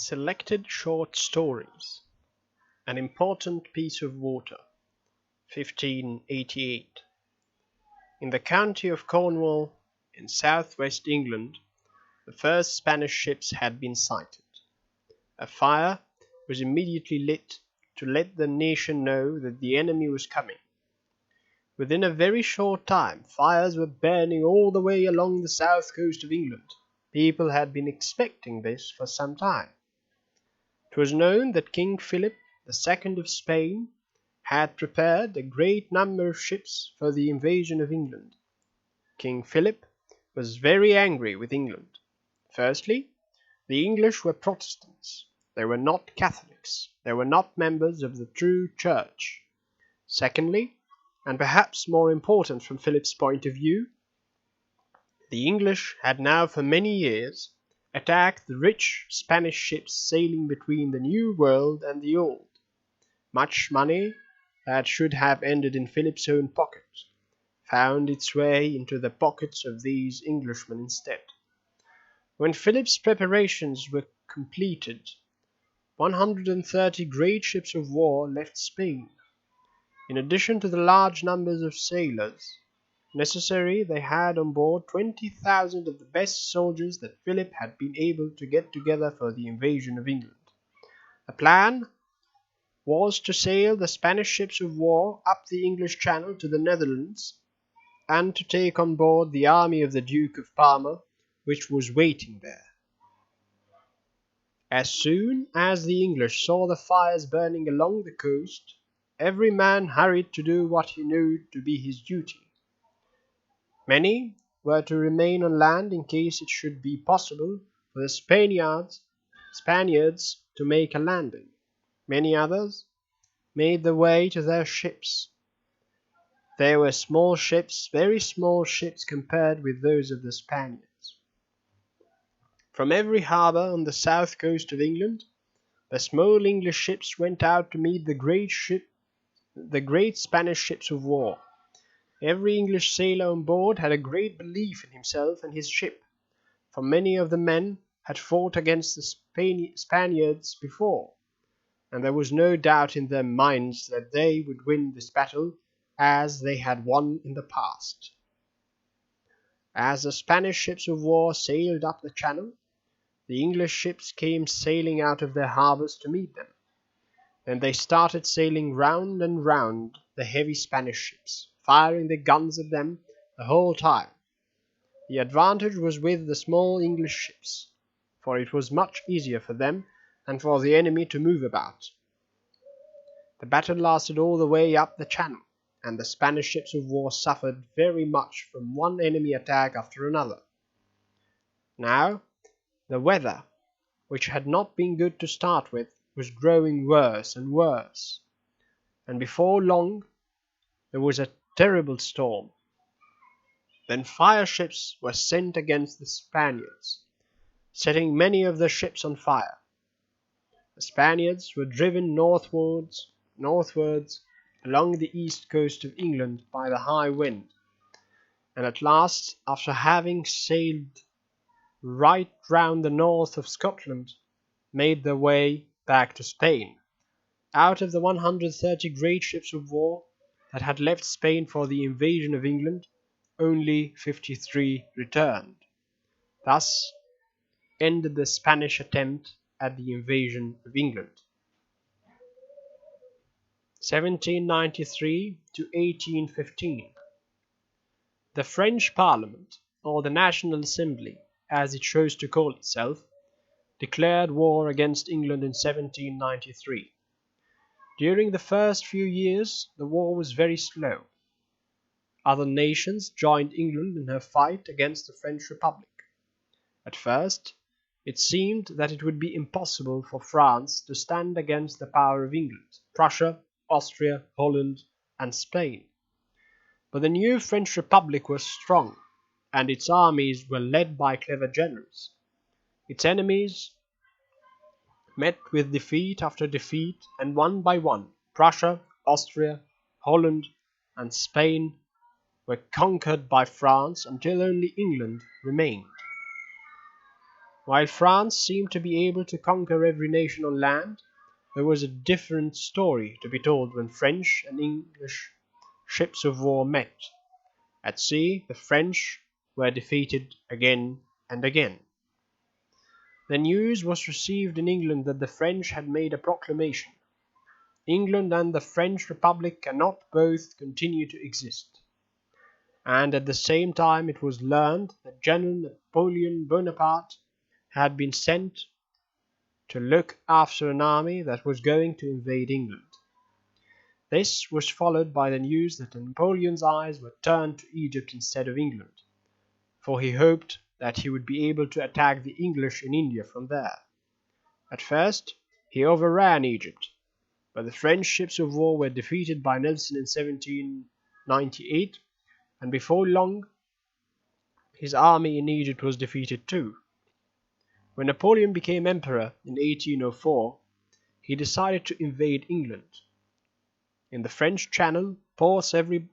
Selected Short Stories. An Important Piece of Water. 1588. In the county of Cornwall, in south-west England, the first Spanish ships had been sighted. A fire was immediately lit to let the nation know that the enemy was coming. Within a very short time, fires were burning all the way along the south coast of England. People had been expecting this for some time. It was known that King Philip II of Spain had prepared a great number of ships for the invasion of England. King Philip was very angry with England. Firstly, the English were Protestants. They were not Catholics. They were not members of the true church. Secondly, and perhaps more important from Philip's point of view, the English had now for many years attacked the rich Spanish ships sailing between the New World and the Old. Much money that should have ended in Philip's own pocket found its way into the pockets of these Englishmen instead. When Philip's preparations were completed, 130 great ships of war left Spain. In addition to the large numbers of sailors necessary, they had on board 20,000 of the best soldiers that Philip had been able to get together for the invasion of England. The plan was to sail the Spanish ships of war up the English Channel to the Netherlands, and to take on board the army of the Duke of Parma, which was waiting there. As soon as the English saw the fires burning along the coast, every man hurried to do what he knew to be his duty. Many were to remain on land in case it should be possible for the Spaniards to make a landing. Many others made their way to their ships. They were small ships, very small ships compared with those of the Spaniards. From every harbour on the south coast of England, the small English ships went out to meet the great Spanish ships of war. Every English sailor on board had a great belief in himself and his ship, for many of the men had fought against the Spaniards before, and there was no doubt in their minds that they would win this battle as they had won in the past. As the Spanish ships of war sailed up the channel, the English ships came sailing out of their harbours to meet them. Then they started sailing round and round the heavy Spanish ships, firing the guns at them the whole time. The advantage was with the small English ships, for it was much easier for them and for the enemy to move about. The battle lasted all the way up the channel, and the Spanish ships of war suffered very much from one enemy attack after another. Now, the weather, which had not been good to start with, was growing worse and worse, and before long there was a terrible storm. Then fire ships were sent against the Spaniards, setting many of the ships on fire. The Spaniards were driven northwards along the east coast of England by the high wind, and at last, after having sailed right round the north of Scotland, made their way back to Spain. Out of the 130 great ships of war that had left Spain for the invasion of England, only 53 returned. Thus ended the Spanish attempt at the invasion of England. 1793 to 1815. The French Parliament, or the National Assembly, as it chose to call itself, declared war against England in 1793. During the first few years, the war was very slow. Other nations joined England in her fight against the French Republic. At first, it seemed that it would be impossible for France to stand against the power of England, Prussia, Austria, Holland, and Spain. But the new French Republic was strong, and its armies were led by clever generals. Its enemies met with defeat after defeat, and one by one, Prussia, Austria, Holland, and Spain were conquered by France until only England remained. While France seemed to be able to conquer every nation on land, there was a different story to be told when French and English ships of war met. At sea, the French were defeated again and again. The news was received in England that the French had made a proclamation. England and the French Republic cannot both continue to exist. And at the same time it was learned that General Napoleon Bonaparte had been sent to look after an army that was going to invade England. This was followed by the news that Napoleon's eyes were turned to Egypt instead of England, for he hoped that he would be able to attack the English in India from there. At first, he overran Egypt, but the French ships of war were defeated by Nelson in 1798, and before long, his army in Egypt was defeated too. When Napoleon became emperor in 1804, he decided to invade England. In the French Channel, ports everybody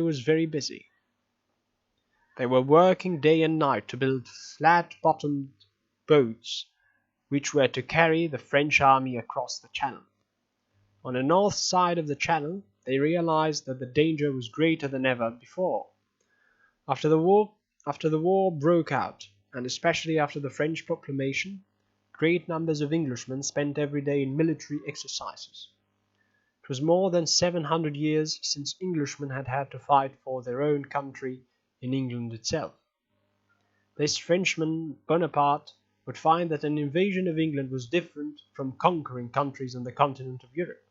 was very busy. They were working day and night to build flat-bottomed boats which were to carry the French army across the Channel. On the north side of the Channel, they realized that the danger was greater than ever before. After the war broke out, and especially after the French proclamation, great numbers of Englishmen spent every day in military exercises. It was more than 700 years since Englishmen had had to fight for their own country in England itself. This Frenchman, Bonaparte, would find that an invasion of England was different from conquering countries on the continent of Europe.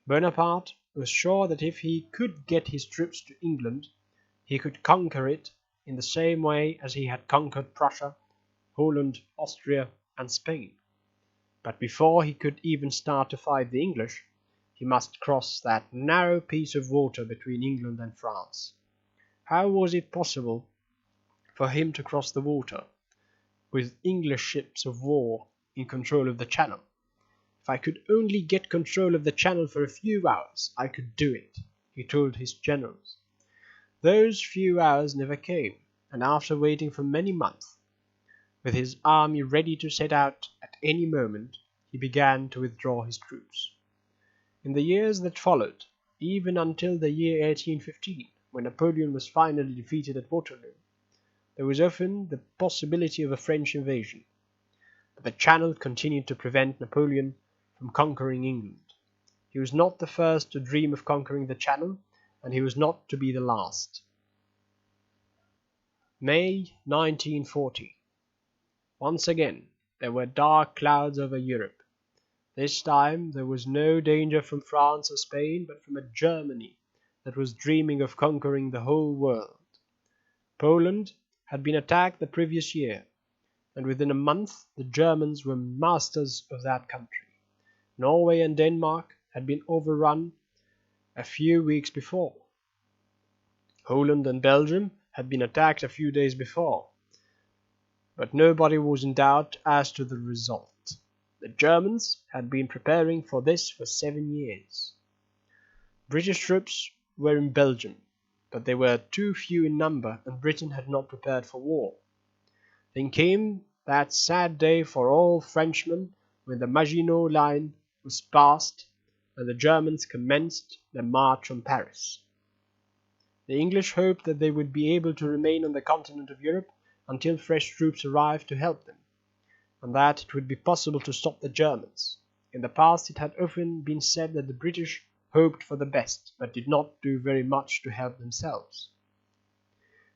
Bonaparte was sure that if he could get his troops to England, he could conquer it in the same way as he had conquered Prussia, Holland, Austria, and Spain. But before he could even start to fight the English, he must cross that narrow piece of water between England and France. How was it possible for him to cross the water with English ships of war in control of the Channel? If I could only get control of the Channel for a few hours, I could do it, he told his generals. Those few hours never came, and after waiting for many months, with his army ready to set out at any moment, he began to withdraw his troops. In the years that followed, even until the year 1815, when Napoleon was finally defeated at Waterloo, there was often the possibility of a French invasion, but the Channel continued to prevent Napoleon from conquering England. He was not the first to dream of conquering the Channel, and he was not to be the last. May 1940. Once again, there were dark clouds over Europe. This time there was no danger from France or Spain, but from a Germany that was dreaming of conquering the whole world. Poland had been attacked the previous year, and within a month the Germans were masters of that country. Norway and Denmark had been overrun a few weeks before. Holland and Belgium had been attacked a few days before, but nobody was in doubt as to the result. The Germans had been preparing for this for 7 years. British troops were in Belgium, but they were too few in number, and Britain had not prepared for war. Then came that sad day for all Frenchmen when the Maginot Line was passed and the Germans commenced their march on Paris. The English hoped that they would be able to remain on the continent of Europe until fresh troops arrived to help them, and that it would be possible to stop the Germans. In the past it had often been said that the British hoped for the best, but did not do very much to help themselves.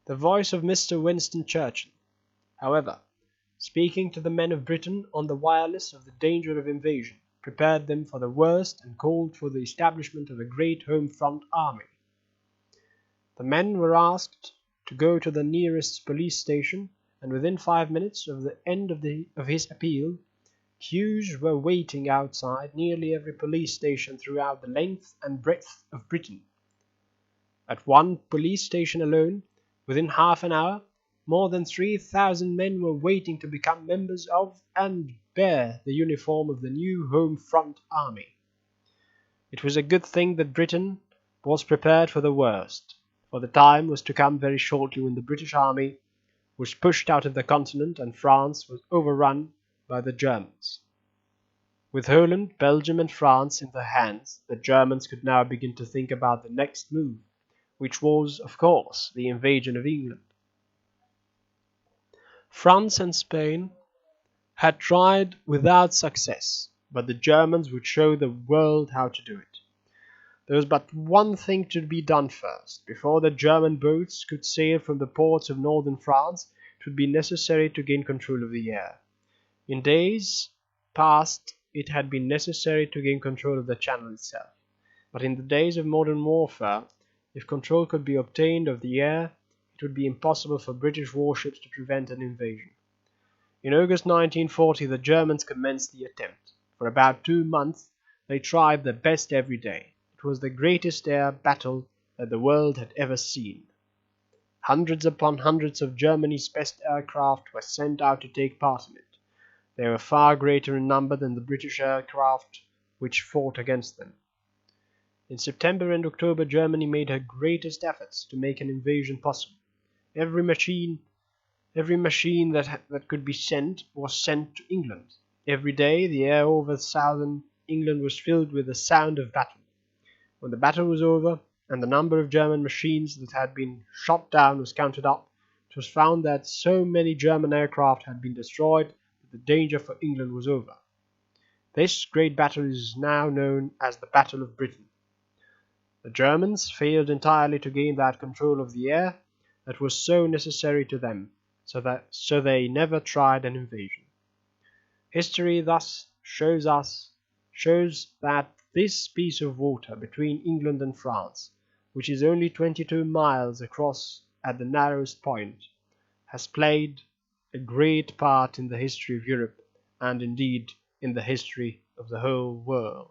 The voice of Mr. Winston Churchill, however, speaking to the men of Britain on the wireless of the danger of invasion, prepared them for the worst and called for the establishment of a great home front army. The men were asked to go to the nearest police station, and within 5 minutes of the end of his appeal, queues were waiting outside nearly every police station throughout the length and breadth of Britain. At one police station alone, within half an hour, more than 3,000 men were waiting to become members of and bear the uniform of the new Home Front Army. It was a good thing that Britain was prepared for the worst, for the time was to come very shortly when the British Army was pushed out of the continent and France was overrun by the Germans. With Holland, Belgium, and France in their hands, the Germans could now begin to think about the next move, which was, of course, the invasion of England. France and Spain had tried without success, but the Germans would show the world how to do it. There was but one thing to be done first. Before the German boats could sail from the ports of northern France, it would be necessary to gain control of the air. In days past, it had been necessary to gain control of the Channel itself. But in the days of modern warfare, if control could be obtained of the air, it would be impossible for British warships to prevent an invasion. In August 1940, the Germans commenced the attempt. For about 2 months, they tried their best every day. It was the greatest air battle that the world had ever seen. Hundreds upon hundreds of Germany's best aircraft were sent out to take part in it. They were far greater in number than the British aircraft which fought against them. In September and October, Germany made her greatest efforts to make an invasion possible. Every machine that could be sent was sent to England. Every day, the air over southern England was filled with the sound of battle. When the battle was over, and the number of German machines that had been shot down was counted up, it was found that so many German aircraft had been destroyed that the danger for England was over. This great battle is now known as the Battle of Britain. The Germans failed entirely to gain that control of the air that was so necessary to them, so they never tried an invasion. History thus shows that this piece of water between England and France, which is only 22 miles across at the narrowest point, has played a great part in the history of Europe and indeed in the history of the whole world.